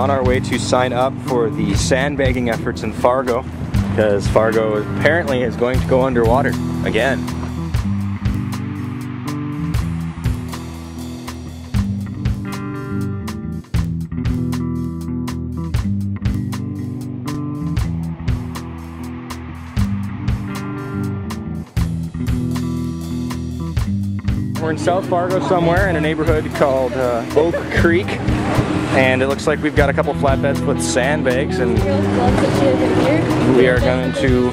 on our way to sign up for the sandbagging efforts in Fargo, because Fargo apparently is going to go underwater again. We're in South Fargo somewhere in a neighborhood called Oak Creek, and it looks like we've got a couple flatbeds with sandbags, and we are going to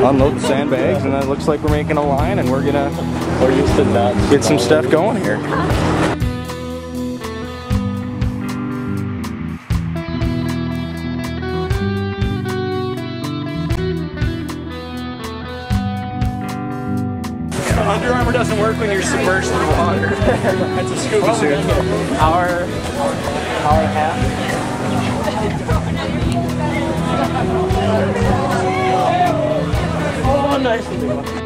unload the sandbags, and it looks like we're making a line, and we're used to nuts. Get some stuff going here. Under Armour doesn't work when you're submerged in the water. That's a scuba suit. Hour and a half. Oh, nice.